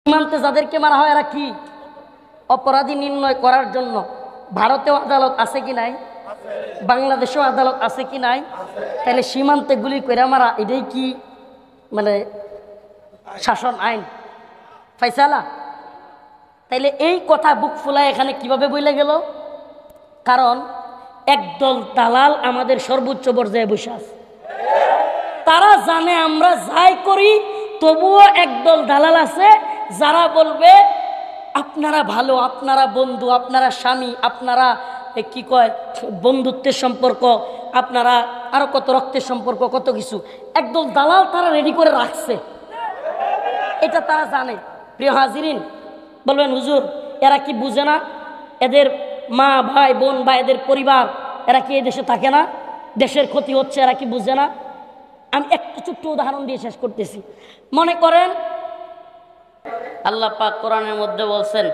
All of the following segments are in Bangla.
সীমান্তে যাদেরকে মারা হয় এরা কি অপরাধী নির্ণয় করার জন্য ভারতেও আদালত আছে কি নাই, বাংলাদেশেও আদালত আছে কি নাই? তাহলে সীমান্তে গুলি করে মারা এটাই কি মানে শাসন আইন ফাইসালা? তাইলে এই কথা বুক ফুলায় এখানে কিভাবে বইলে গেল? কারণ একদল দালাল আমাদের সর্বোচ্চ পর্যায়ে বসে আছে। তারা জানে আমরা যাই করি, তবুও একদল দালাল আছে যারা বলবে আপনারা ভালো, আপনারা বন্ধু, আপনারা স্বামী, আপনারা কি কয় বন্ধুত্বের সম্পর্ক, আপনারা আরো কত রক্তের সম্পর্ক, কত কিছু একদল দালাল তারা রেডি করে রাখছে। এটা তারা জানে। প্রিয় হাজিরিন, বলবেন হুজুর এরা কি বুঝে না? এদের মা ভাই বোন বা এদের পরিবার এরা কি এই দেশে থাকে না? দেশের ক্ষতি হচ্ছে, এরা কি বুঝে না? আমি একটু ছোট্ট উদাহরণ দিয়ে শেষ করতেছি। মনে করেন আল্লাহ পাক কোরআনের মধ্যে বলছেন,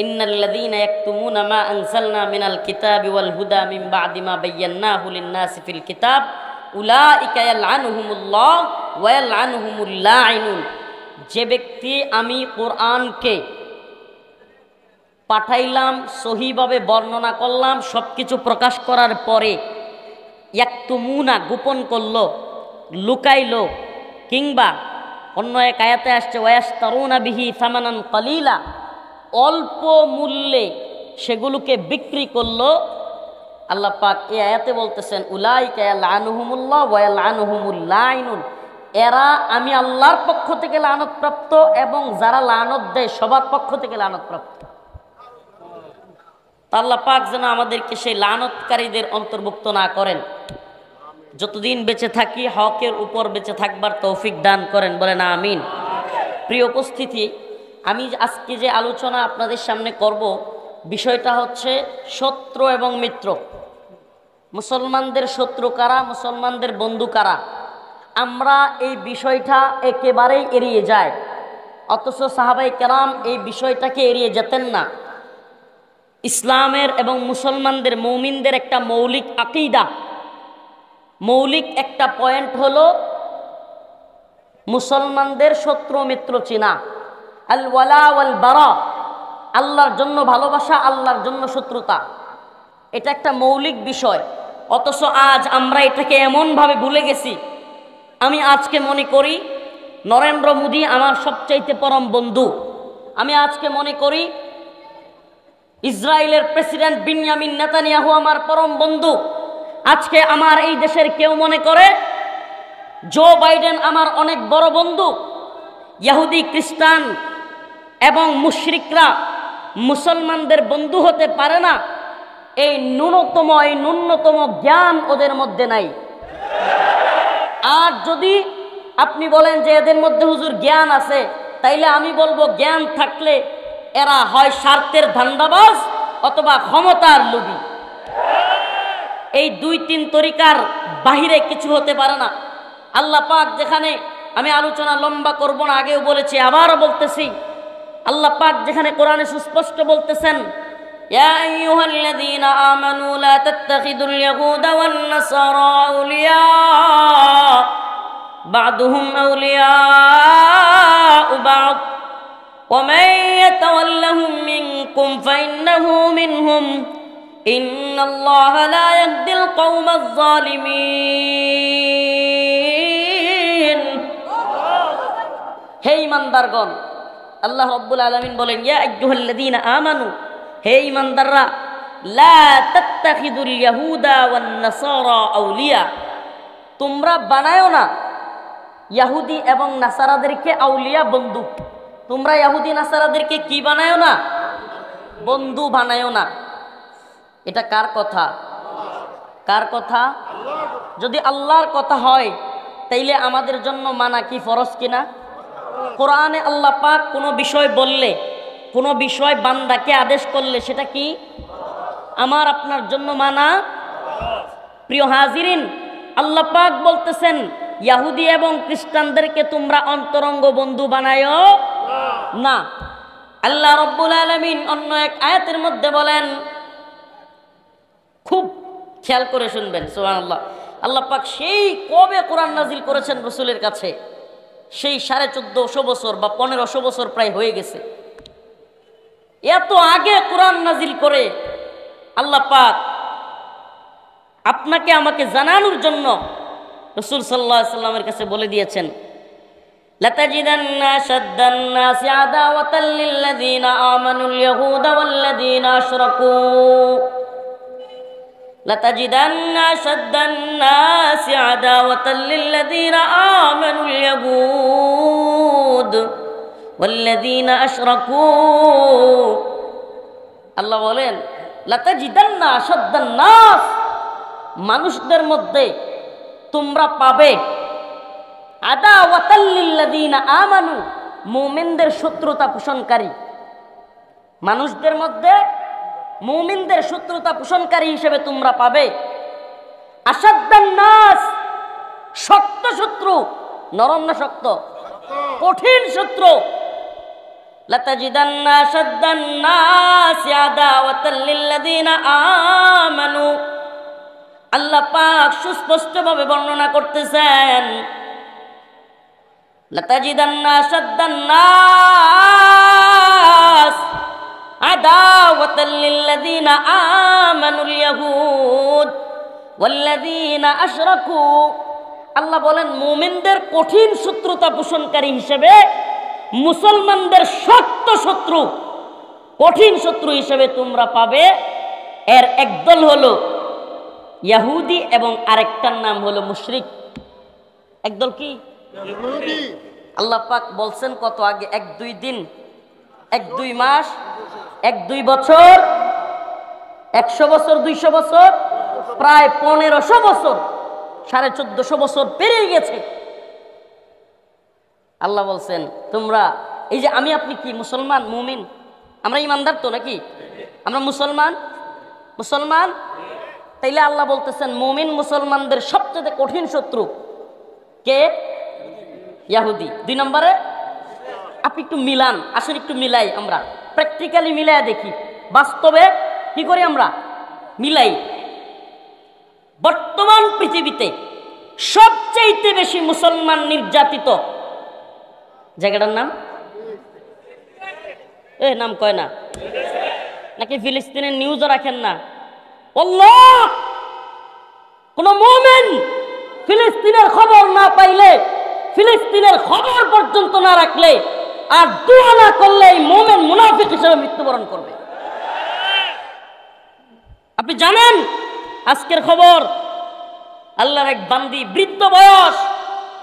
ইন্নাল্লাযীনা ইয়াকতুমুনা মা আনজালনা মিনাল কিতাবি ওয়াল হুদা মিন বা'দি মা বায়্যানাহু লিন-নাসি ফিল কিতাব উলাইকা ইয়ালআনুহুমুল্লাহ ওয়া ইয়ালআনুহুমুল লাঈনুন। যে ব্যক্তি আমি কোরআনকে পাঠাইলাম, সহিভাবে বর্ণনা করলাম, সবকিছু প্রকাশ করার পরে ইয়াকতুমুনা গোপন করলো, লুকাইলো, কিংবা অন্য এক আয়াতে আসছে ওয়ায়াশতারুনা বিহি সামানান কালিলা, অল্প মূল্যে সেগুলোকে বিক্রি করলো। আল্লাহ পাক এই আয়াতে বলতেছেন উলাইকা ইয়ালআনুহুমুল্লাহ ওয়া ইয়ালআনুহুমুল লাঈনুন। এরা আমি আল্লাহর পক্ষ থেকে লানতপ্রাপ্ত এবং যারা লানত দেয় সবার পক্ষ থেকে লানতপ্রাপ্ত। আল্লাহ পাক যেন আমাদেরকে সেই লানতকারীদের অন্তর্ভুক্ত না করেন। যতদিন বেঁচে থাকি হকের উপর বেঁচে থাকবার তৌফিক দান করেন, বলেন আমিন। প্রিয় উপস্থিতি, আমি আজকে যে আলোচনা আপনাদের সামনে করব বিষয়টা হচ্ছে শত্রু এবং মিত্র। মুসলমানদের শত্রু কারা, মুসলমানদের বন্ধু কারা? আমরা এই বিষয়টা একেবারেই এড়িয়ে যাই, অথচ সাহাবায়ে কেরাম এই বিষয়টাকে এড়িয়ে যেতেন না। ইসলামের এবং মুসলমানদের মুমিনদের একটা মৌলিক আকীদা, মৌলিক একটা পয়েন্ট হলো মুসলমানদের শত্রু মিত্র চিনা, আল ওয়ালা ওয়াল বারা, আল্লাহর জন্য ভালোবাসা, আল্লাহর জন্য শত্রুতা। এটা একটা মৌলিক বিষয়, অথচ আজ আমরা এটাকে এমনভাবে ভুলে গেছি। আমি আজকে মনে করি নরেন্দ্র মোদী আমার সবচাইতে পরম বন্ধু। আমি আজকে মনে করি ইসরায়েলের প্রেসিডেন্ট বিনয়ামিন নেতানিয়াহু আমার পরম বন্ধু। আজকে আমার এই দেশের কেউ মনে করে জো বাইডেন আমার অনেক বড় বন্ধু। ইহুদি, খ্রিস্টান এবং মুশরিকরা মুসলমানদের বন্ধু হতে পারে না, এই ন্যূনতম জ্ঞান ওদের মধ্যে নাই। আর যদি আপনি বলেন যে এদের মধ্যে হুজুর জ্ঞান আছে, তাইলে আমি বলবো জ্ঞান থাকলে এরা হয় স্বার্থের ধান্দাবাজ অথবা ক্ষমতার লোভী। এই দুই তিন তরিকার বাহিরে কিছু হতে পারে না। আল্লাহ পাক যেখানে, আমি আলোচনা লম্বা করব না, আগেও বলেছি আবারও বলতেছি, আল্লাহ পাক যেখানে কোরআনে সুস্পষ্ট বলতেছেন ইয়া আইয়ুহাল্লাযীনা আমানু লা তাত্তাখিদুল ইয়াহুদা ওয়ান নাসারা আউলিয়া বা'দুহুম আউলিয়াউ বা'দ ওয়া মান ইয়াতাওয়াল্লাহুম মিনকুম ফাইন্নাহু মিনহুম ইন্নাল্লাহা লা ইয়াহদিল কওমাজ যালিমিন। হে ঈমানদারগণ, আল্লাহ রাব্বুল আলামিন বলেন ইয়া আইয়ুহাল্লাযীনা আমানু, হে ঈমানদাররা, লা তাত্তাখিদুল ইয়াহুদা ওয়ান নাসারা আউলিয়া, তোমরা বানায়ো না ইহুদি এবং নাসারাদেরকে আউলিয়া, বন্ধু। তোমরা ইহুদি নাসারাদেরকে কি বানায়ো না? বন্ধু বানায়ো না। এটা কার কথা? কার কথা? যদি আল্লাহর কথা হয় তাইলে আমাদের জন্য মানা কি ফরজ কিনা? কোরআনে আল্লাহ পাক কোনো বিষয় বললে, কোনো বিষয় বান্দাকে আদেশ করলে সেটা কি আমার আপনার জন্য মানা? প্রিয় হাজিরিন, আল্লাহ পাক বলতেছেন ইহুদি এবং খ্রিস্টানদেরকে তোমরা অন্তরঙ্গ বন্ধু বানায়ো না। আল্লাহ রাব্বুল আলামিন অন্য এক আয়াতের মধ্যে বলেন, খুব খেয়াল করে শুনবেন, সুবহানাল্লাহ। আল্লাহ পাক সেই কবে কোরআন নাজিল করেছেন রাসূলের কাছে, সেই 1450 বছর বা 1500 বছর প্রায় হয়ে গেছে। এত আগে কোরআন নাজিল করে আল্লাহ পাক আপনাকে আমাকে জানানোর জন্য রাসূল সাল্লাল্লাহু আলাইহি সাল্লামের কাছে বলে দিয়েছেন, লাতাজিদান্না আশাদ্দান নাসি আদাওয়াতাল লিল্লাযীনা আমানুল ইয়াহুদা ওয়াল্লাযীনা আশরাকু লাতাজিদান্না আশাদ্দান নাসি আদাওয়াতাল লিল্লাযীনা আমানুল ইয়াহুদ ওয়াল্লাযীনা আশরাকু। আল্লাহ বলেন লাতাজিদান্না আশাদ্দান নাস, মানুষদের মধ্যে তোমরা পাবে আদাওয়াতাল লিল্লাযীনা আমানু, মুমিনদের শত্রুতা পোষণকারী। মানুষদের মধ্যে মুমিনদের শত্রুতা পোষণকারী হিসেবে তোমরা পাবে আশাদ্দান নাস, শক্ত শত্রু, নরম না শক্ত, কঠিন শত্রু। লাতাজিদান্না আশাদ্দান নাস আদাওয়াতাল লিল্লাযীনা আমানু, আল্লাহ পাক সুস্পষ্টভাবে বর্ণনা করতেছেন, লাতাজিদান্না আশাদ্দান নাস আদাওয়াতাল লিল্লাযীনা আমানুল ইয়াহুদ ওয়াল্লাযীনা আশরাকু। আল্লাহ বলেন মুমিনদের কঠিন শত্রুতা পোষণকারী হিসেবে মুসলমানদের শক্ত শত্রু, কঠিন শত্রু হিসেবে তোমরা পাবে। এর একদল হলো ইহুদি এবং আরেকটার নাম হলো মুশরিক। একদল কি? আল্লাহ পাক বলছেন কত আগে, 1-2 দিন, 1-2 মাস, 1-2 বছর, 100 বছর, 200 বছর, প্রায় 1500 বছর, 1450 বছর পেরিয়ে গেছে। আল্লাহ বলছেন তোমরা এই যে আমি আপনি কি মুসলমান মুমিন, আমরা ইমানদার তো নাকি? আমরা মুসলমান, মুসলমান। তাইলে আল্লাহ বলতেছেন মুমিন মুসলমানদের সবচেয়ে কঠিন শত্রু কে? ইহুদি। 2 নম্বরে আপনি একটু মিলান, আসলে একটু মিলাই, আমরা প্র্যাকটিক্যালি মিলাই দেখি, বাস্তবে কি করি আমরা মিলাই। বর্তমান পৃথিবীতে সবচেয়ে বেশি মুসলমান নির্যাতিত জায়গাটার নাম নাম কয় না নাকি? ফিলিস্তিনের নিউজও রাখেন না? আল্লাহ, কোন মুমিন ফিলিস্তিনের খবর না পাইলে, ফিলিস্তিনের খবর পর্যন্ত না রাখলে আর দোয়া না করলে এই মুমিন মুনাফিক হিসেবে মৃত্যুবরণ করবে। আপনি জানেন আজকের খবর, আল্লাহর এক বান্দি, বৃদ্ধ বয়স,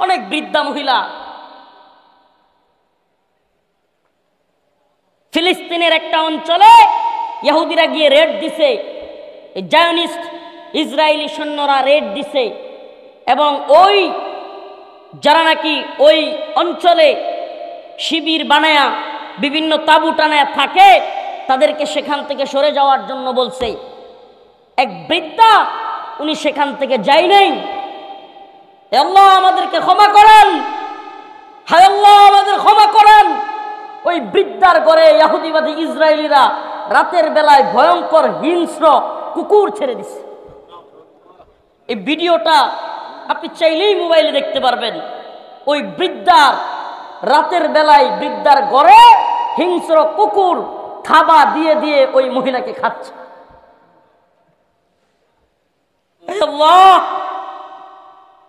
অনেক বৃদ্ধা মহিলা, ফিলিস্তিনের একটা অঞ্চলে ইহুদিরা গিয়ে রেড দিছে, জায়নিস্ট ইসরায়েলি সৈন্যরা রেড দিছে, এবং ওই যারা নাকি ওই অঞ্চলে শিবির বানায়া বিভিন্ন তাঁবু টানায়া থাকে তাদেরকে সেখান থেকে সরে যাওয়ার জন্য বলছে। এক বৃদ্ধা, উনি সেখান থেকে যাই নাই। আল্লাহ আমাদেরকে ক্ষমা করেন, হায় আল্লাহ আমাদের ক্ষমা করেন। ওই বৃদ্ধার ঘরে ইহুদিবাদী ইসরায়েলিরা রাতের বেলায় ভয়ঙ্কর হিংস্র কুকুর ছেড়ে দিছে। এই ভিডিওটা আপনি চাইলেই মোবাইলে দেখতে পারবেন। ওই বৃদ্ধার রাতের বেলায় বৃদ্ধার ঘরে হিংস্র কুকুর খাবার দিয়ে দিয়ে ওই মহিলাকে খাচ্ছে। আল্লাহ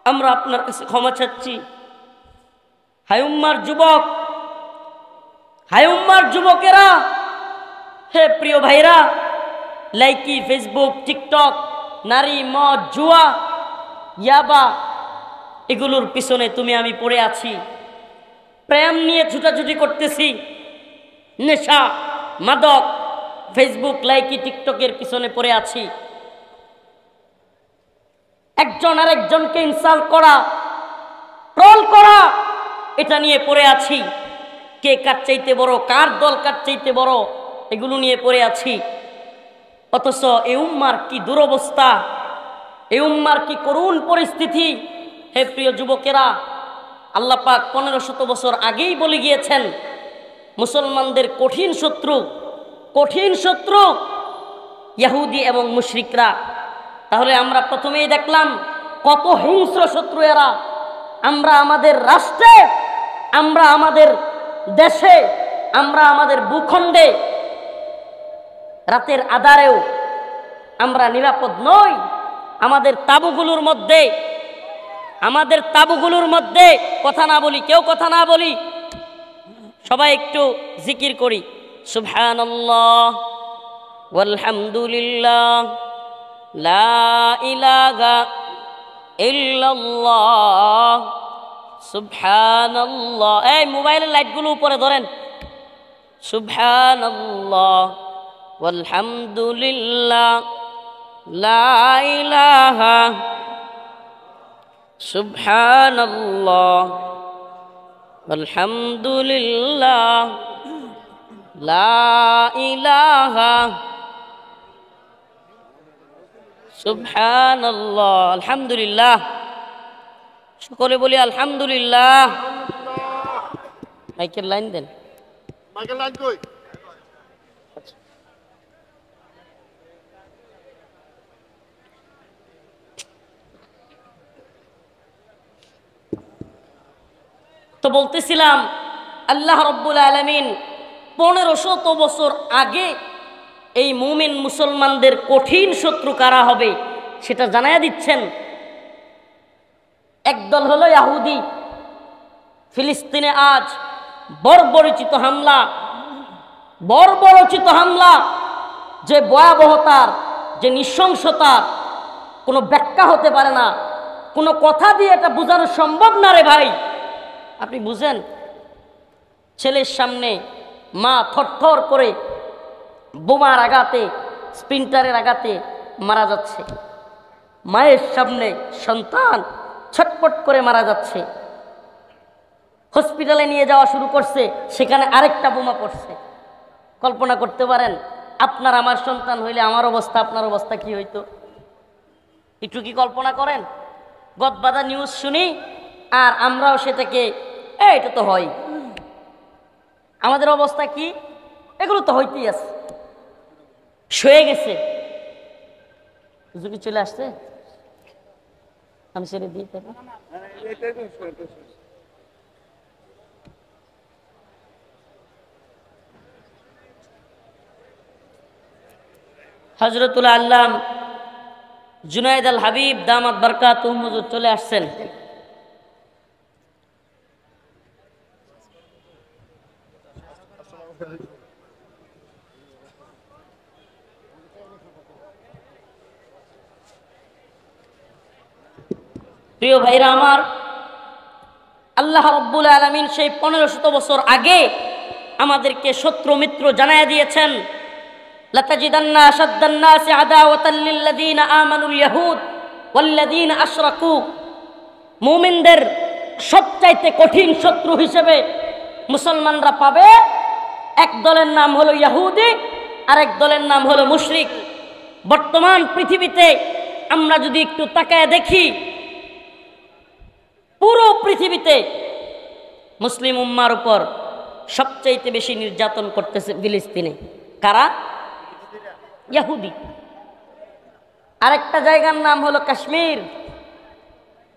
আমরা আপনার কাছে ক্ষমা চাচ্ছি। হায় উম্মার যুবক, হায় উম্মার যুবকেরা, হে প্রিয় ভাইরা, লাইকি, ফেসবুক, টিকটক, নারী, মদ, জুয়া, ইয়াবা, এগুলোর পিছনে তুমি আমি পড়ে আছি। প্রেম নিয়ে ছুটাছুটি করতেছি, নেশা, মাদক, ফেসবুক, লাইকি, টিকটকের পিছনে পড়ে আছি। একজন আরেকজনকে ইনসাল্ট করা, ট্রল করা, এটা নিয়ে পড়ে আছি। কে কার চাইতে বড়, কার দল কার চাইতে বড়, এগুলো নিয়ে পড়ে আছি। অথচ এই উম্মার কি দুরবস্থা, এই উম্মার কি করুণ পরিস্থিতি। হে প্রিয় যুবকেরা, আল্লাহ পাক 1500 বছর আগেই বলে গিয়েছেন মুসলমানদের কঠিন শত্রু, কঠিন শত্রু ইহুদি এবং মুশরিকরা। তাহলে আমরা প্রথমেই দেখলাম কত হিংস্র শত্রু এরা। আমরা আমাদের রাষ্ট্রে আমরা আমাদের দেশে, আমরা আমাদের ভূখণ্ডে রাতের আধারেও আমরা নিরাপদ নই। আমাদের তাবুগুলোর মধ্যে কথা না বলি, কেউ কথা না বলি, সবাই একটু জিকির করি, সুবহানাল্লাহ ওয়ালহামদুলিল্লাহ লা ইলাহা ইল্লাল্লাহ সুবহানাল্লাহ। এই মোবাইলের লাইটগুলো উপরে ধরেন, সুবহানাল্লাহ ওয়ালহামদুলিল্লাহ লা ইলাহা সুবহানাল্লাহ আলহামদুলিল্লাহ লা ইলাহা সুবহানাল্লাহ। আলহামদুলিল্লাহ, সকলে বলি আলহামদুলিল্লাহ। মাইকের লাইন দেন, মাইকের লাইন কই? তো বলতেছিলাম আল্লাহ রব্বুল আলামিন 1500 বছর আগে এই মুমিন মুসলমানদের কঠিন শত্রু কারা হবে সেটা জানায়া দিচ্ছেন। একদল হলো ইহুদি। ফিলিস্তিনে আজ বর্বরোচিত হামলা, যে ভয়াবহতার, যে নৃশংসতার কোনো ব্যাখ্যা হতে পারে না, কোনো কথা দিয়ে এটা বোঝানো সম্ভব না রে ভাই। আপনি বুঝেন, ছেলের সামনে মা থরথর করে বোমার আঘাতে, স্প্রিন্টারের আঘাতে মারা যাচ্ছে, মায়ের সামনে সন্তান ছটপট করে মারা যাচ্ছে, হসপিটালে নিয়ে যাওয়া শুরু করছে, সেখানে আরেকটা বোমা পড়ছে। কল্পনা করতে পারেন আপনার আমার সন্তান হইলে আমার অবস্থা, আপনার অবস্থা কি হইতো? একটু কি কল্পনা করেন? গদবাদা নিউজ শুনি আর আমরাও সেটাকে এটা তো হয়, আমাদের অবস্থা কি? এগুলো তো হইতেই আছে, শুয়ে গেছে। হুজুর চলে আসছে, আমি ছেড়ে দিই। হযরতুল আল্লাম জুনায়েদ আল হাবিব দামাত বারকাতুহু হুজুর চলে আসছেন। প্রিয় ভাইরা আমার, আল্লাহ রাব্বুল আলামিন সেই 1500 বছর আগে আমাদেরকে শত্রু মিত্র জানায়া দিয়েছেন। লাতাজিদান্না আশাদ্দান নাসি আদাওয়াতাল লিল্লাযীনা আমানুল ইয়াহুদ ওয়াল্লাযীনা আশরাকু। মুমিনদের সবচাইতে কঠিন শত্রু হিসেবে মুসলমানরা পাবে এক দলের নাম হলো ইহুদি, আর এক দলের নাম হলো মুশরিক। বর্তমান পৃথিবীতে আমরা যদি একটু তাকায় দেখি, পুরো পৃথিবীতে মুসলিম উম্মার উপর সবচাইতে বেশি নির্যাতন করতেছে ফিলিস্তিনে। কারা? ইহুদি। আরেকটা জায়গার নাম হলো কাশ্মীর।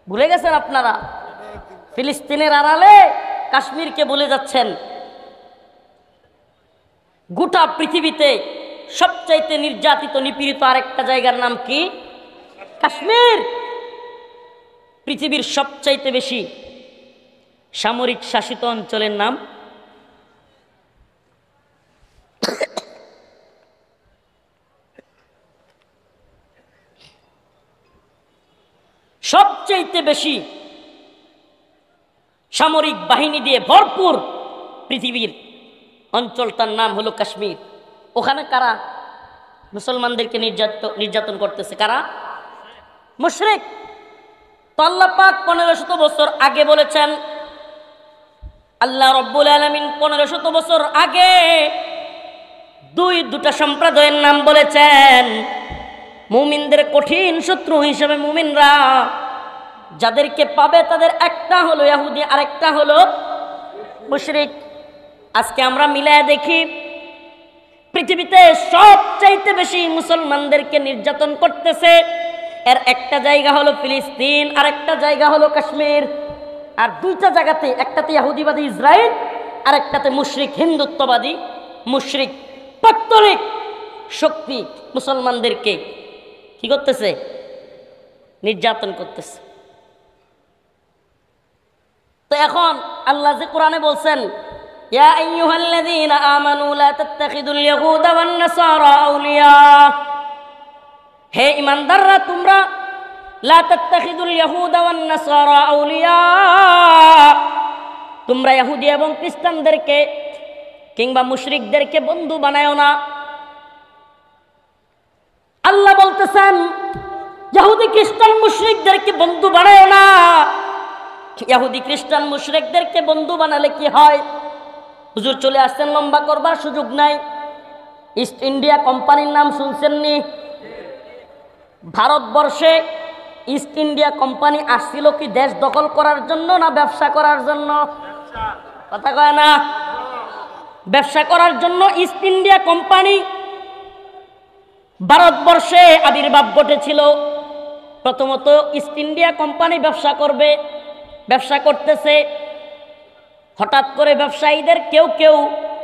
ভুলে গেছেন আপনারা? ফিলিস্তিনের আড়ালে কাশ্মীরকে ভুলে যাচ্ছেন। গোটা পৃথিবীতে সবচাইতে নির্যাতিত নিপীড়িত আরেকটা জায়গার নাম কি? কাশ্মীর। পৃথিবীর সবচাইতে বেশি সামরিক শাসিত অঞ্চলের নাম সবচাইতে বেশি সামরিক বাহিনী দিয়ে ভরপুর পৃথিবীর অঞ্চলটার নাম হলো কাশ্মীর। ওখানে কারা মুসলমানদেরকে নির্যাতন করতেছে? কারা? মুশরিক। তো আল্লাহ পাক 1500 বছর আগে বলেছেন, আল্লাহ রব্বুল আলামিন 1500 বছর আগে দুটা সম্প্রদায়ের নাম বলেছেন। মুমিনদের কঠিন শত্রু হিসেবে মুমিনরা যাদেরকে পাবে তাদের একটা হলো ইহুদি, আরেকটা হলো মুশরিক। আজকে আমরা মিলায় দেখি, পৃথিবীতে সবচাইতে বেশি মুসলমানদেরকে নির্যাতন করতেছে এর একটা জায়গা হলো ফিলিস্তিন, আর একটা জায়গা হলো কাশ্মীর। আর দুইটা জায়গাতে, একটাতে ইহুদিবাদী ইসরায়েল আর একটাতে মুশরিক হিন্দুত্ববাদী মুশরিক পৌত্তলিক শক্তি মুসলমানদেরকে কি করতেছে? নির্যাতন করতেছে। তো এখন আল্লাহ যে কোরআনে বলছেন, ইয়া আইয়ুহাল্লাযীনা আমানু লা তাত্তাখিযুল ইয়াহুদা ওয়ান নাসারা আউলিয়া, হে ঈমানদাররা তোমরা লা তাত্তাখিযুল ইয়াহুদা ওয়ান নাসারা আউলিয়া, তোমরা ইহুদি এবং খ্রিস্টানদেরকে কিংবা মুশরিকদেরকে বন্ধু বানায়ো না। আল্লাহ বলতেছেন ইহুদি খ্রিস্টান মুশরিকদেরকে বন্ধু বানায়ো না। ইহুদি খ্রিস্টান মুশরিকদেরকে বন্ধু বানালে কি হয়? হুজুর চলে আসছেন, লম্বা করবার সুযোগ নাই। ইস্ট ইন্ডিয়া কোম্পানির নাম শুনছেননি? ভারতবর্ষে ইস্ট ইন্ডিয়া কোম্পানি আসছিল কি দেশ দখল করার জন্য না ব্যবসা করার জন্য? কথা কয় না? ব্যবসা করার জন্য ইস্ট ইন্ডিয়া কোম্পানি ভারতবর্ষে আবির্ভাব ঘটেছিল। প্রথমত ইস্ট ইন্ডিয়া কোম্পানি ব্যবসা করবে, ব্যবসা করতেছে, হঠাৎ করে ব্যবসায়ীদের কেউ কেউ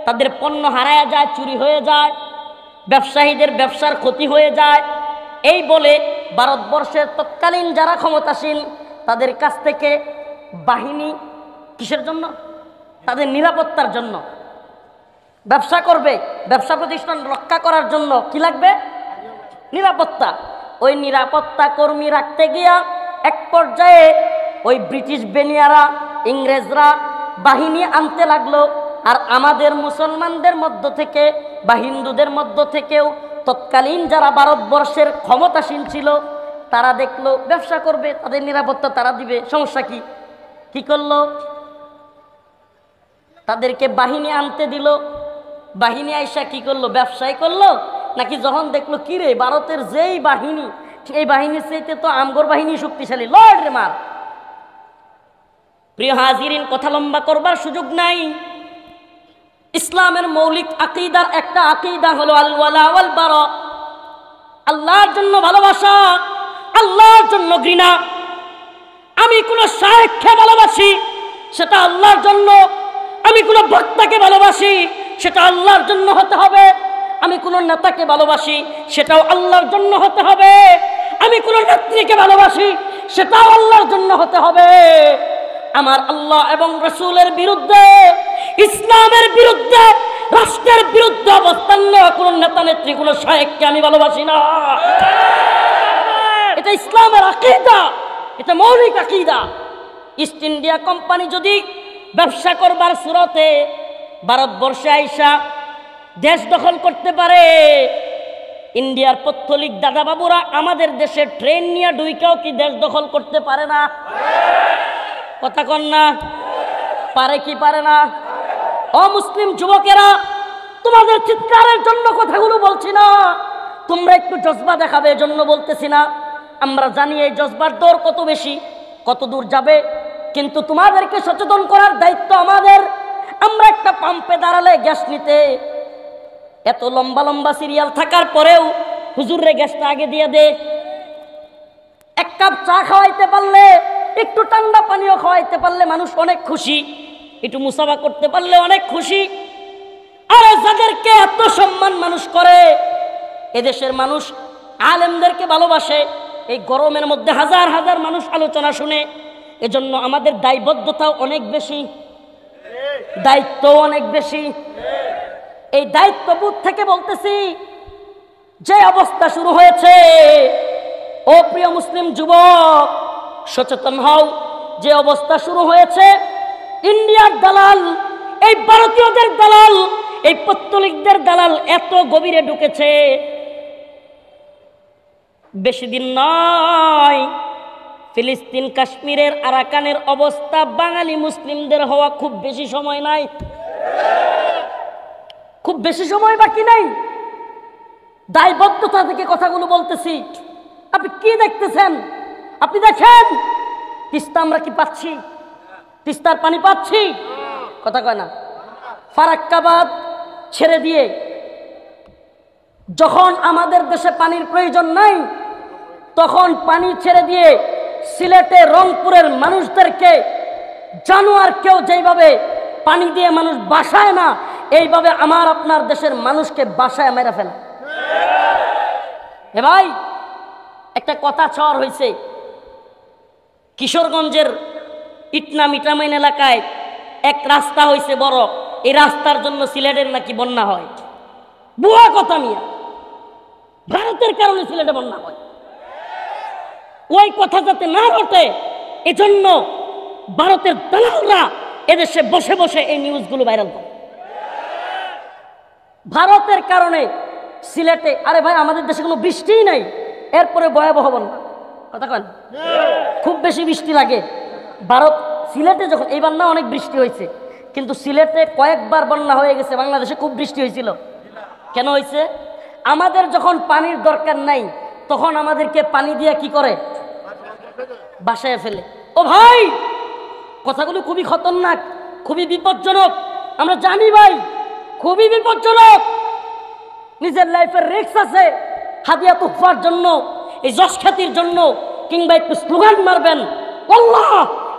তাদের পণ্য হারায়া যায়, চুরি হয়ে যায়, ব্যবসায়ীদের ব্যবসার ক্ষতি হয়ে যায়। এই বলে ভারতবর্ষের তৎকালীন যারা ক্ষমতাসীন তাদের কাছ থেকে বাহিনী, কিসের জন্য? তাদের নিরাপত্তার জন্য। ব্যবসা করবে, ব্যবসা প্রতিষ্ঠান রক্ষা করার জন্য কি লাগবে? নিরাপত্তা। ওই নিরাপত্তা কর্মী রাখতে গিয়া এক পর্যায়ে ওই ব্রিটিশ বেনিয়ারা, ইংরেজরা বাহিনী আনতে লাগলো। আর আমাদের মুসলমানদের মধ্য থেকে বা হিন্দুদের মধ্য থেকেও তৎকালীন যারা ভারতবর্ষের ক্ষমতাসীন ছিল তারা দেখলো ব্যবসা করবে, তাদের নিরাপত্তা তারা দিবে, সমস্যা কি? কি করলো? তাদেরকে বাহিনী আনতে দিল। বাহিনী আইসা কি করলো? ব্যবসায় করলো। নাকি যখন দেখলো কি রে, ভারতের যেই বাহিনী, এই বাহিনীর চাইতে তো আমগর বাহিনী শক্তিশালী, লর্ড রে মার। প্রিয় হাজিরিন, কথা লম্বা করবার সুযোগ নাই। ইসলামের মৌলিক আকীদার একটা আকীদা হলো আল ওয়ালা ওয়াল বারা, আল্লাহর জন্য ভালোবাসা, আল্লাহর জন্য ঘৃণা। আমি কোন শায়েখকে ভালোবাসি সেটা আল্লাহর জন্য, আমি কোন বক্তাকে ভালোবাসি সেটা আল্লাহর জন্য হতে হবে, আমি কোন নেতাকে ভালোবাসি সেটাও আল্লাহর জন্য হতে হবে, আমি কোন নেত্রীকে ভালোবাসি সেটাও আল্লাহর জন্য হতে হবে। আমার আল্লাহ এবং রাসূলের বিরুদ্ধে, ইসলামের বিরুদ্ধে, রাষ্ট্রের বিরুদ্ধে অবস্থান নেওয়া কোন নেতা নেত্রী, কোন শায়েখকে আমি ভালোবাসি না। এটা ইসলামের আকীদা, এটা মৌলিক আকীদা। ইস্ট ইন্ডিয়া কোম্পানি যদি ব্যবসা করবার সুরতে ভারতবর্ষে আইসা দেশ দখল করতে পারে, ইন্ডিয়ার পৌত্তলিক দাদা বাবুরা আমাদের দেশে ট্রেন নিয়ে ঢুইকাও কি দেশ দখল করতে পারে না? কথা কন না? পারে কি পারে না? অমুসলিম যুবকেরা, তোমাদের চিৎকারের জন্য কথাগুলো বলছি না, তোমরা একটু জজবা দেখাবে এজন্য বলতেছি না। আমরা জানি এই জজবার দৌড় কত বেশি, কত দূর যাবে, কিন্তু তোমাদেরকে সচেতন করার দায়িত্ব আমাদের। আমরা একটা পাম্পে দাঁড়ালে গ্যাস নিতে এত লম্বা লম্বা সিরিয়াল থাকার পরেও হুজুরে গ্যাসটা আগে দিয়ে দে। এক কাপ চা খাওয়াইতে পারলে, একটু ঠান্ডা পানীয় খাওয়াইতে পারলে মানুষ অনেক খুশি, একটু মুসাফা করতে পারলে অনেক খুশি। আর যাদেরকে এত সম্মান মানুষ করে, এদেশের মানুষ আলেমদেরকে ভালোবাসে, এই গরমের মধ্যে হাজার হাজার মানুষ আলোচনা শুনে, এজন্য আমাদের দায়বদ্ধতাও অনেক বেশি, দায়িত্ব অনেক বেশি। এই দায়িত্ববোধ থেকে বলতেছি, যে অবস্থা শুরু হয়েছে, ও প্রিয় মুসলিম যুবক সচেতন হও। যে অবস্থা শুরু হয়েছে, ইন্ডিয়ার দালাল, এই ভারতীয়দের দালাল, এই পৌত্তলিকদের দালাল এত গভীরে ঢুকেছে, বেশি দিন নয় ফিলিস্তিন কাশ্মীরের আরাকানের অবস্থা বাঙালি মুসলিমদের হওয়া খুব বেশি সময় নাই, খুব বেশি সময় বাকি নাই। দায়বদ্ধতা থেকে কথাগুলো বলতেছি। আপনি কি দেখতেছেন? আপনি দেখেন তিস্তা আমরা কি পাচ্ছি? তিস্তার পানি পাচ্ছি? কথা কয় না। ফারাক্কাবাদ ছেড়ে দিয়ে যখন আমাদের দেশে পানির প্রয়োজন নাই, তখন পানি ছেড়ে দিয়ে সিলেটে রংপুরের মানুষদেরকে জানোয়ার কেউ যেইভাবে পানি দিয়ে মানুষ বাসায় না, এইভাবে আমার আপনার দেশের মানুষকে বাসায় মেরে ফেলে। এ ভাই, একটা কথা ছড় হয়েছে, কিশোরগঞ্জের ইটনা মিটামাইন এলাকায় এক রাস্তা হয়েছে বড়, এই রাস্তার জন্য সিলেটের নাকি বন্যা হয়। বুয়া কথা মিয়া, ভারতের কারণে সিলেটে বন্যা হয়। ওই কথা যাতে না ঘটে এজন্য ভারতের দালালরা এদেশে বসে বসে এই নিউজগুলো ভাইরাল করে। ভারতের কারণে সিলেটে, আরে ভাই আমাদের দেশে কোনো বৃষ্টিই নাই, এরপরে ভয়াবহ বন্যা। কথা কেন? খুব বেশি বৃষ্টি লাগে ভারত। সিলেটে যখন এইবার না অনেক বৃষ্টি হয়েছে, কিন্তু সিলেটে কয়েকবার বন্যা হয়ে গেছে। বাংলাদেশে খুব বৃষ্টি হয়েছিল, কেন হয়েছে? আমাদের যখন পানির দরকার নাই তখন আমাদেরকে পানি দিয়ে কি করে? বাসায় ফেলে। ও ভাই, কথাগুলো খুবই খতরনাক, খুবই বিপজ্জনক। আমরা জানি ভাই, খুবই বিপজ্জনক। নিজের লাইফের রিস্ক আছে, হাদিয়া তুফার জন্য, এই যশ খ্যাতির জন্য, কিংবা একটু স্লোগান মারবেন আল্লাহ,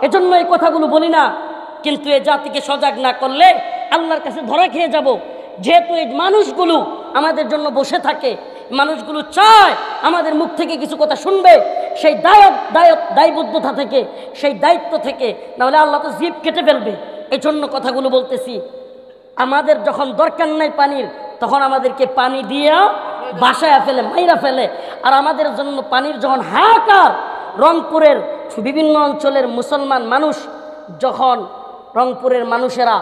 এজন্য এই কথাগুলো বলি না। কিন্তু এই জাতিকে সজাগ না করলে আল্লাহর কাছে ধরা খেয়ে যাব। যেহেতু এই মানুষগুলো আমাদের জন্য বসে থাকে, মানুষগুলো চায় আমাদের মুখ থেকে কিছু কথা শুনবে, সেই দায়বদ্ধতা থেকে, সেই দায়িত্ব থেকে, নাহলে আল্লাহ তো জিভ কেটে ফেলবে। এই জন্য কথাগুলো বলতেছি। আমাদের যখন দরকার নাই পানির, তখন আমাদেরকে পানি দিয়ে বাসায় ফেলে, মাইরা ফেলে। আর আমাদের জন্য পানির যখন হাহাকার, রংপুরের বিভিন্ন অঞ্চলের মুসলমান মানুষ, যখন রংপুরের মানুষেরা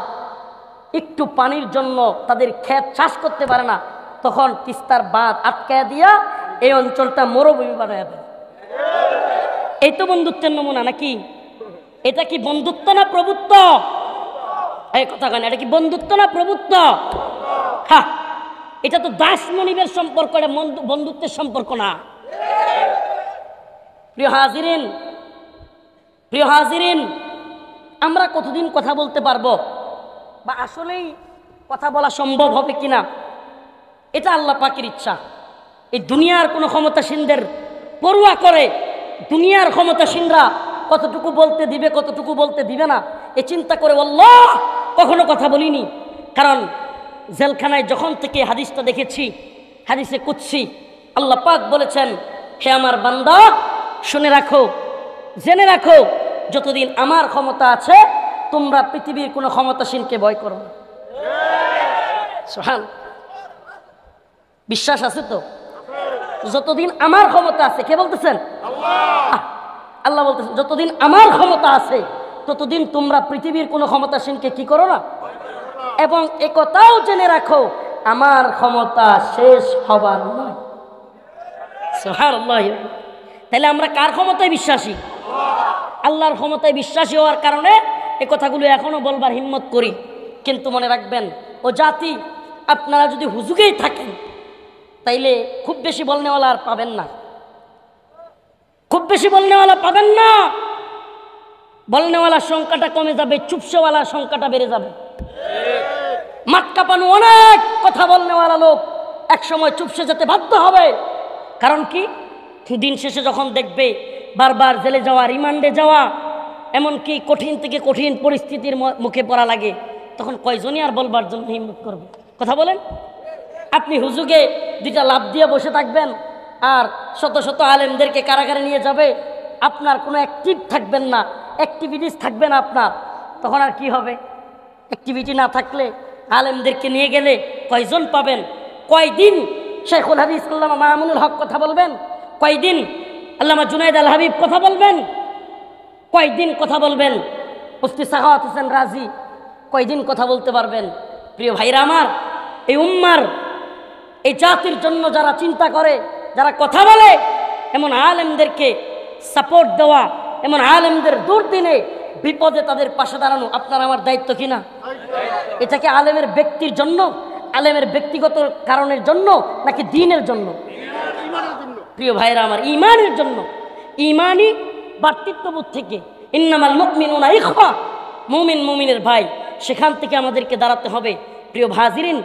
একটু পানির জন্য তাদের ক্ষেত চাষ করতে পারে না, তখন তিস্তার বাঁধ আটকায় দিয়া এই অঞ্চলটা মরুভূমি বানায় দেয়। এই তো বন্ধুত্বের নমুনা নাকি? এটা কি বন্ধুত্ব না প্রভুত্ব? এই কথা কেন, এটা কি বন্ধুত্ব না প্রভুত্ব? হ্যাঁ, এটা তো দাস মনিবের সম্পর্ক, এটা বন্ধুত্বের সম্পর্ক না। প্রিয় হাজিরিন, আমরা কতদিন কথা বলতে পারবো, বা আসলেই কথা বলা সম্ভব হবে কিনা, এটা আল্লাহ পাকের ইচ্ছা। এই দুনিয়ার কোনো ক্ষমতাসীনদের পরোয়া করে, দুনিয়ার ক্ষমতাসীনরা কতটুকু বলতে দিবে, কতটুকু বলতে দিবে না, এ চিন্তা করে আল্লাহ কখনো কথা বলিনি। কারণ জেলখানায় যখন থেকে হাদিসটা দেখেছি, হাদিসে কুদসি আল্লাহ পাক বলেছেন, হে আমার বান্দা, শুনে রাখো, জেনে রাখো, যতদিন আমার ক্ষমতা আছে তোমরা পৃথিবীর কোনো ক্ষমতাসীনকে ভয় করো না। সুবহান, বিশ্বাস আছে তো? যতদিন আমার ক্ষমতা আছে, কে বলতেছেন? আল্লাহ বলতেছেন, যতদিন আমার ক্ষমতা আছে ততদিন তোমরা পৃথিবীর কোনো ক্ষমতাসীনকে কি করো না। এবং একথাও জেনে রাখো, আমার ক্ষমতা শেষ হবার নয়। সুবহানাল্লাহ। তাহলে আমরা কার ক্ষমতায় বিশ্বাসী? আল্লাহর ক্ষমতায় বিশ্বাসী হওয়ার কারণে এই কথাগুলো এখনো বলবার হিম্মত করি। কিন্তু মনে রাখবেন, ও জাতি, আপনারা যদি হুজুগেই থাকেন তাইলে খুব বেশি বলনেওয়ালা আর পাবেন না, খুব বেশি বলনেওয়ালা পাবেন না। বলনেওয়ালার সংখ্যাটা কমে যাবে, চুপসেওয়ালার সংখ্যাটা বেড়ে যাবে। মাঠ কাঁপানো অনেক কথা বলনেওয়ালা লোক একসময় চুপসে যেতে বাধ্য হবে। কারণ কি? দিন শেষে যখন দেখবে বারবার জেলে যাওয়া, রিমান্ডে যাওয়া, এমনকি কঠিন থেকে কঠিন পরিস্থিতির মুখে পড়া লাগে, তখন কয়জনই আর বলবার জন্য হিম্মত করবে? কথা বলেন। আপনি হুজুগে দুইটা লাভ দিয়ে বসে থাকবেন আর শত শত আলেমদেরকে কারাগারে নিয়ে যাবে, আপনার কোনো অ্যাক্টিভ থাকবেন না, অ্যাক্টিভিটিস থাকবে না আপনার, তখন আর কি হবে? অ্যাক্টিভিটি না থাকলে আলেমদেরকে নিয়ে গেলে কয়জন পাবেন? কয়দিন শেখুল হাদিস আল্লামা মামুনুল হক কথা বলবেন? কয়দিন আল্লামা জুনাইদ আল হাবিব কথা বলবেন? কয়দিন কথা বলবেন? মুফতি সাখাওয়াত হোসেন রাজি কয়দিন কথা বলতে পারবেন? প্রিয় ভাইরা আমার, এই উম্মার, এই জাতির জন্য যারা চিন্তা করে, যারা কথা বলে, এমন আলেমদেরকে সাপোর্ট দেওয়া, এমন আলেমদের দুর্দিনে বিপদে তাদের পাশে দাঁড়ানো আপনার আমার দায়িত্ব কিনা? এটাকে আলেমের ব্যক্তির জন্য, আলেমের ব্যক্তিগত কারণের জন্য, নাকি দ্বীনের জন্য? প্রিয় ভাইরা আমার, ঈমানের জন্য, ঈমানি ভাতৃত্ববোধ থেকে। ইন্নামাল মুমিনুনা ইখওয়া, মুমিন মুমিনের ভাই, সেখান থেকে আমাদেরকে দাঁড়াতে হবে। প্রিয় হাজিরিন,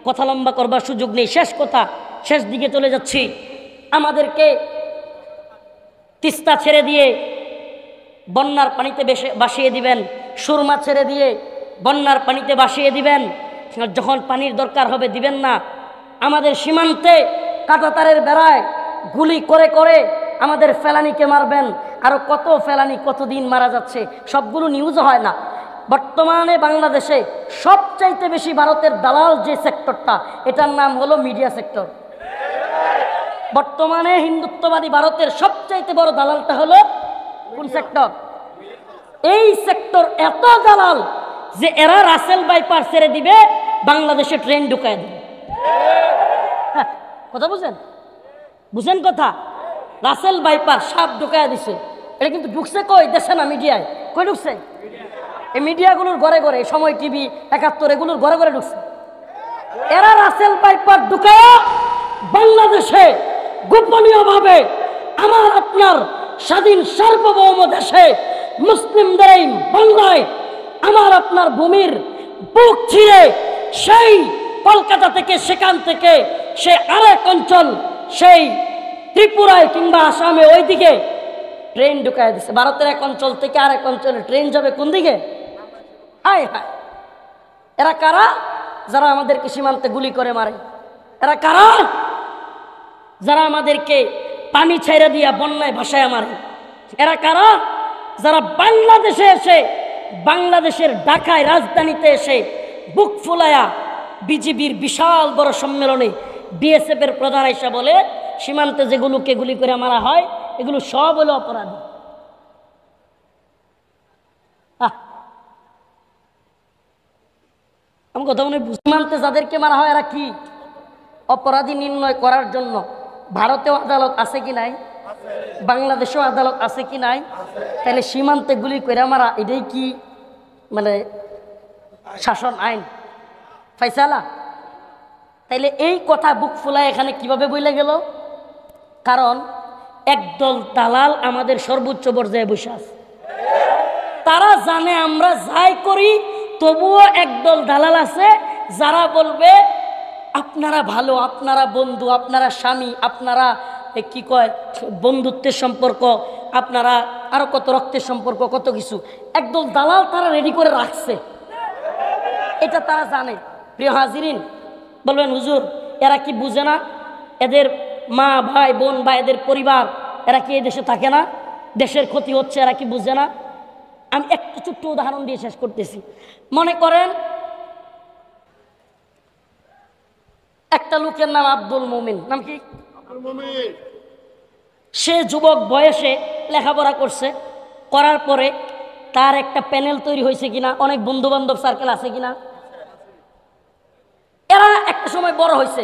কথা লম্বা করবার সুযোগ নেই, শেষ কথা, শেষ দিকে চলে যাচ্ছি। আমাদেরকে তিস্তা ছেড়ে দিয়ে বন্যার পানিতে ভাসিয়ে দিবেন, সুরমা ছেড়ে দিয়ে বন্যার পানিতে ভাসিয়ে দিবেন, যখন পানির দরকার হবে দিবেন না। আমাদের সীমান্তে কাঁটাতারের বেড়ায় গুলি করে করে আমাদের ফেলানিকে মারবেন, আরও কত ফেলানি কতদিন মারা যাচ্ছে, সবগুলো নিউজ হয় না। বর্তমানে বাংলাদেশে সবচাইতে বেশি ভারতের দালাল যে সেক্টরটা, এটার নাম হলো মিডিয়া সেক্টর। বর্তমানে হিন্দুত্ববাদী ভারতের সবচাইতে বড় দালালটা হলো কোন সেক্টর? এই সেক্টর এত দালাল যে এরা রাসেল বাইপার ছেড়ে দিবে, বাংলাদেশে ট্রেন ঢুকায় দেবে। কথা বুঝেন? বুঝেন কথা? রাসেল বাইপার সাপ ঢুকায় দিছে। এটা কিন্তু ঢুকছে কই? দেশে না, মিডিয়ায়। কই ঢুকছে? এই মিডিয়াগুলোর ঘরে ঘরে, সময় টিভি, ৭১ এগুলোর ঘরে ঘরে ঢুকছে। এরা রাসেল বাইপার ঢুকায় বাংলাদেশে গোপনীয়ভাবে আমার আপনার স্বাধীন সার্বভৌম দেশে মুসলিমদের এই বাংলায় আমার আপনার ভূমির বুক ছিঁড়ে সেই কলকাতা থেকে, সেখান থেকে সে আরেক অঞ্চল, সেই ত্রিপুরায় কিংবা আসামে ওইদিকে ট্রেন ঢুকায় দিচ্ছে। ভারতের এক অঞ্চল থেকে আরেক অঞ্চলে ট্রেন যাবে কোন দিকে? হায় হায়! এরা কারা? যারা আমাদেরকে সীমান্তে গুলি করে মারে। এরা কারা? যারা আমাদেরকে পানি ছেড়ে দিয়া বন্যায় ভাসায় মারে। এরা কারা? যারা বাংলাদেশে এসে, বাংলাদেশের ঢাকায় রাজধানীতে এসে বুক ফুলায়া বিজিবির বিশাল বড় সম্মেলনে বিএসএফ এর প্রধান এসে বলে সীমান্তে যেগুলোকে গুলি করে মারা হয় এগুলো সব হলো অপরাধী। আমি কথা মনে, সীমান্তে যাদেরকে মারা হয় এরা কি? অপরাধী নির্ণয় করার জন্য ভারতেও আদালত আছে কি নাই? বাংলাদেশেও আদালত আছে কি নাই? তাহলে সীমান্তে গুলি করে মারা এটাই কি মানে শাসন আইন ফাইসালা? তাইলে এই কথা বুক ফুলায় এখানে কিভাবে বইলে গেল? কারণ একদল দালাল আমাদের সর্বোচ্চ পর্যায়ে বসে আছে। তারা জানে আমরা যাই করি, তবুও একদল দালাল আছে যারা বলবে আপনারা ভালো, আপনারা বন্ধু, আপনারা স্বামী, আপনারা কি কয় বন্ধুত্বের সম্পর্ক, আপনারা আরো কত রক্তের সম্পর্ক, কত কিছু। একদল দালাল তারা রেডি করে রাখছে, এটা তারা জানে। প্রিয় হাজিরিন, বলবেন হুজুর এরা কি বুঝে না? এদের মা ভাই বোন বা এদের পরিবার, এরা কি এই দেশে থাকে না? দেশের ক্ষতি হচ্ছে, এরা কি বুঝে না? আমি একটা ছোট্ট উদাহরণ দিয়ে শেষ করতেছি। মনে করেন একটা লোকের নাম আব্দুল মুমিন। নাম কি? সে যুবক বয়সে লেখাপড়া করছে, করার পরে তার একটা প্যানেল তৈরি হয়েছে কিনা, অনেক বন্ধু বান্ধব সার্কেল আছে কিনা। এরা একটা সময় বড় হয়েছে,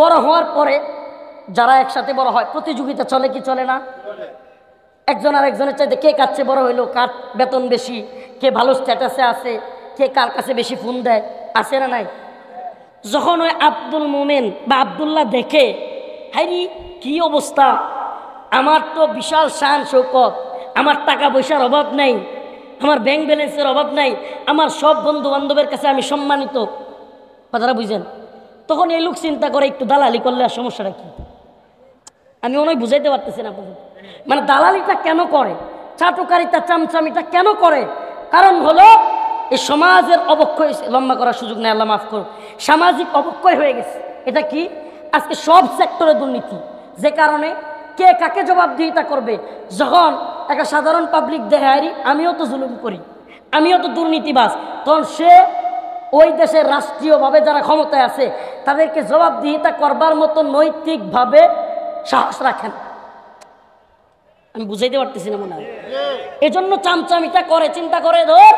বড় হওয়ার পরে যারা একসাথে বড় হয় প্রতিযোগিতা চলে কি চলে না? একজন আর একজনের চাইতে কে কাছে বড় হইলো, কার বেতন বেশি, কে ভালো স্ট্যাটাসে আছে, কে কার কাছে বেশি ফোন দেয়, আছে না নাই? যখন ওই আব্দুল মোমেন বা আব্দুল্লাহ দেখে হাইরি কি অবস্থা, আমার তো বিশাল শান শৌকত, আমার টাকা পয়সার অভাব নাই, আমার ব্যাংক ব্যালেন্সের অভাব নাই, আমার সব বন্ধু বান্ধবের কাছে আমি সম্মানিত, কথাটা বুঝেন? তখন এই লোক চিন্তা করে একটু দালালি করলে আর সমস্যাটা কি? আমি অনেক বুঝাইতে পারতেছি না আপনাদের। মানে দালালিটা কেন করে, চাটুকারিতা চামচামিটা কেন করে? কারণ হলো এই সমাজের অবক্ষয়, লম্বা করার সুযোগ নেই, আল্লাহ মাফ করুন, সামাজিক অবক্ষয় হয়ে গেছে। এটা কি? আজকে সব সেক্টরে দুর্নীতি, যে কারণে কে কাকে জবাবদিহিতা করবে। যখন একটা সাধারণ পাবলিক দেখায় আমিও তো জুলুম করি, আমিও তো দুর্নীতিবাজ, তখন সে ওই দেশের রাষ্ট্রীয়ভাবে যারা ক্ষমতায় আছে তাদেরকে জবাবদিহিতা করবার মতো নৈতিকভাবে সাহস রাখেন। আমি বুঝাইতে পারতেছি না মনে হয়। এজন্য চামচামিটা করে, চিন্তা করে ধর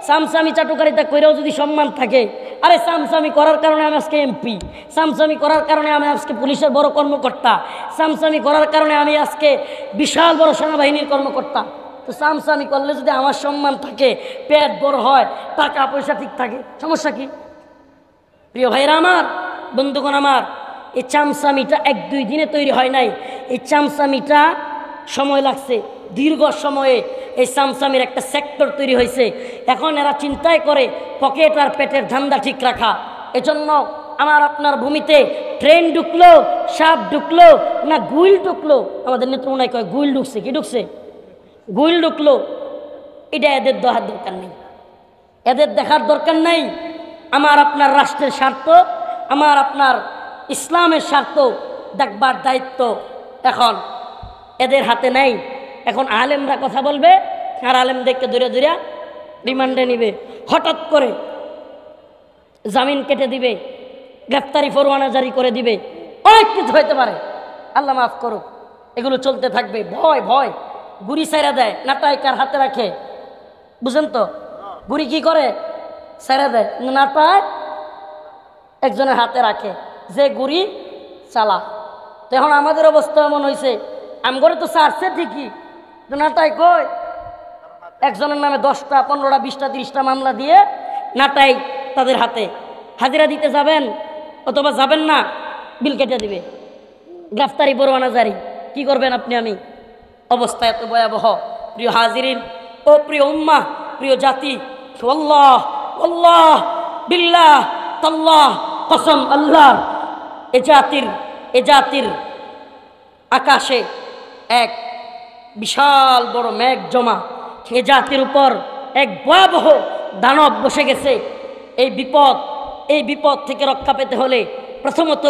চামচামি চাটুকারিতা করেও যদি সম্মান থাকে, আরে চামচামি করার কারণে আমি আজকে এমপি, চামচামি করার কারণে আমি আজকে পুলিশের বড় কর্মকর্তা, চামচামি করার কারণে আমি আজকে বিশাল বড় সেনাবাহিনীর কর্মকর্তা। তো চামচামি করলে যদি আমার সম্মান থাকে, পেট বড় হয়, টাকা পয়সা ঠিক থাকে, সমস্যা কি? প্রিয় ভাইরা আমার, বন্ধুগণ আমার, এই চামচামিটা ১-২ দিনে তৈরি হয় নাই। এই চামচামিটা সময় লাগছে, দীর্ঘ সময়ে এই চামচামির একটা সেক্টর তৈরি হয়েছে। এখন এরা চিন্তায় করে পকেট আর পেটের ধান্দা ঠিক রাখা। এজন্য আমার আপনার ভূমিতে ট্রেন ঢুকলো, সাপ ঢুকলো না গুইল ঢুকলো, আমাদের নেত্রকোনায় কয় গুইল ঢুকছে, কি ঢুকছে? গুইল ঢুকলো, এটা এদের দেখার দরকার নেই, এদের দেখার দরকার নেই। আমার আপনার রাষ্ট্রের স্বার্থ, আমার আপনার ইসলামের স্বার্থ দেখবার দায়িত্ব এখন এদের হাতে নেই। এখন আলেমরা কথা বলবে আর আলেমদেরকে ধরে ধরে রিমান্ডে নিবে, হঠাৎ করে জামিন কেটে দিবে, গ্রেফতারি পরোয়ানা জারি করে দিবে, অনেক কিছু হইতে পারে। আল্লাহ মাফ করুক, এগুলো চলতে থাকবে। ভয় ভয় গুড়ি ছেড়ে দেয়, নাটাই কার হাতে রাখে বুঝেন তো? গুড়ি কি করে? ছেড়ে দেয়, নাটাই একজনের হাতে রাখে, যে গুড়ি চালা। তো এখন আমাদের অবস্থা এমন হয়েছে, আমগরে তো ছাড়ছে ঠিকই, নাটাই কই একজনের নামে 10টা 15টা 20টা 30টা মামলা দিয়ে নাটাই তাদের হাতে। হাজিরা দিতে যাবেন অথবা যাবেন না, বিল কেটে দিবে, গ্রেফতারি পরোয়ানা জারি। কি করবেন আপনি আমি? অবস্থা এত ভয়াবহ। প্রিয় হাজিরিন ও প্রিয় উম্মাহ, প্রিয় জাতি, আল্লাহ আল্লাহ বিল্লাহ তাল্লাহ কসম আল্লাহ, এ জাতির আকাশে এক বিশাল বড় মেঘ জমা, এ জাতির উপর এক ভয়াবহ দানব বসে গেছে। এই বিপদ থেকে রক্ষা পেতে হলে প্রথমত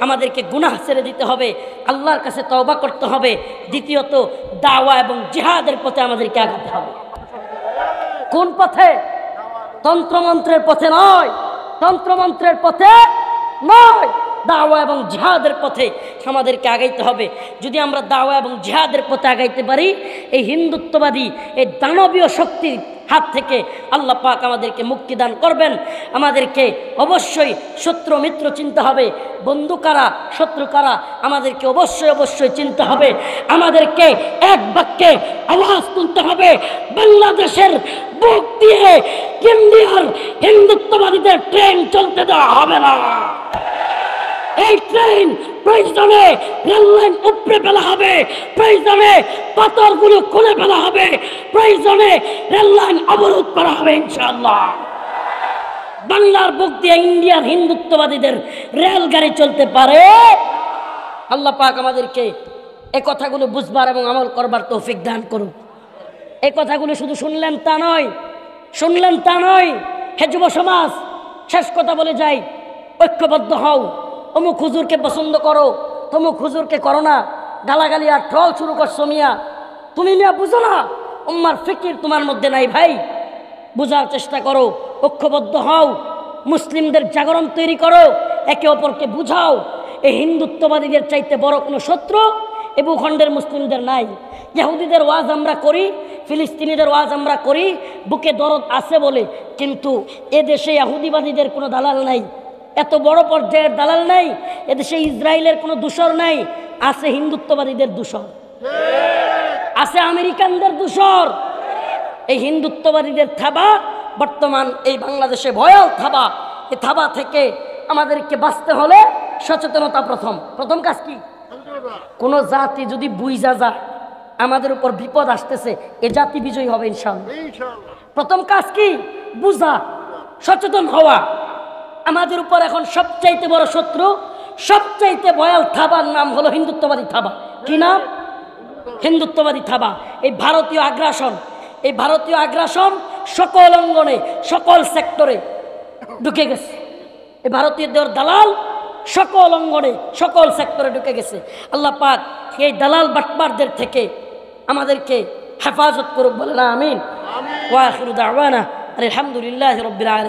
আমাদেরকে গুনাহ ছেড়ে দিতে হবে, আল্লাহর কাছে তওবা করতে হবে। দ্বিতীয়ত দাওয়া এবং জিহাদের পথে আমাদেরকে আগাতে হবে। কোন পথে? তন্ত্রমন্ত্রের পথে নয়, তন্ত্রমন্ত্রের পথে নয়, দাওয়া এবং জিহাদের পথে আমাদেরকে আগাইতে হবে। যদি আমরা দাওয়া এবং জিহাদের পথে আগাইতে পারি, এই হিন্দুত্ববাদী এই দানবীয় শক্তির হাত থেকে আল্লাহ পাক আমাদেরকে মুক্তি দান করবেন। আমাদেরকে অবশ্যই শত্রু মিত্র চিনতে হবে, বন্ধু কারা শত্রু কারা আমাদেরকে অবশ্যই চিনতে হবে। আমাদেরকে এক বাক্যে আওয়াজ তুলতে হবে, বাংলাদেশের বুক দিয়ে ইন্ডিয়ার হিন্দুত্ববাদীদের ট্রেন চলতে দেওয়া হবে না। এই ট্রেন প্রয়োজনে রেললাইন উপড়ে ফেলা হবে, প্রয়োজনে পাথরগুলো খুলে ফেলা হবে, প্রয়োজনে রেললাইন অবরোধ করা হবে ইনশাআল্লাহ। বাংলার বুক দিয়ে ইন্ডিয়ার হিন্দুত্ববাদীদের রেলগাড়ি চলতে পারে। আল্লাহ পাক আমাদেরকে এই কথাগুলো বুঝবার এবং আমল করবার তৌফিক দান করুন। এই কথাগুলো শুধু শুনলেন তা নয়। হে যুব সমাজ, শেষ কথা বলে যাই, ঐক্যবদ্ধ হও। অমুক হুজুরকে পছন্দ করো, তমুক হুজুরকে করো না, গালাগালি আর ট্রল শুরু করছো মিয়া, তুমি মিয়া বুঝো না, উম্মার ফিকির তোমার মধ্যে নাই ভাই। বোঝার চেষ্টা করো, ঐক্যবদ্ধ হও, মুসলিমদের জাগরণ তৈরি করো, একে অপরকে বুঝাও। এই হিন্দুত্ববাদীদের চাইতে বড় কোনো শত্রু এ ভূখণ্ডের মুসলিমদের নাই। ইহুদিদের ওয়াজ আমরা করি, ফিলিস্তিনিদের ওয়াজ আমরা করি, বুকে দরদ আছে বলে, কিন্তু এ দেশে ইহুদিবাদীদের কোনো দালাল নাই, এত বড় পর্যায়ের দালাল নাই। এদেশে ইসরায়েলের কোনো দূষর নাই, আছে হিন্দুত্ববাদীদের দূষর, আছে আমেরিকানদের দূষর। এই হিন্দুত্ববাদীদের থাবা বর্তমান এই বাংলাদেশে ভয়াল থাবা। এই থাবা থেকে আমাদেরকে বাঁচতে হলে সচেতনতা প্রথম কাজ কি? কোন জাতি যদি বুঝা যায় আমাদের উপর বিপদ আসতেছে, এ জাতি বিজয়ী হবে ইনশাআল্লাহ। প্রথম কাজ কি? বুঝা, সচেতন হওয়া। আমাদের উপর এখন সবচাইতে বড় শত্রু, সবচাইতে ভয়াল থাবার নাম হলো হিন্দুত্ববাদী থাবা। কি নাম? হিন্দুত্ববাদী থাবা। এই ভারতীয় আগ্রাসন সকল অঙ্গনে, সকল সেক্টরে ঢুকে গেছে। এই ভারতীয়দের দালাল সকল অঙ্গনে, সকল সেক্টরে ঢুকে গেছে। আল্লাহ পাক এই দালাল বাটপারদের থেকে আমাদেরকে হেফাজত করুক, বলে না আমিন। ওয়া আখিরু দাওয়ানা আলহামদুলিল্লাহি রাব্বিল আলামিন।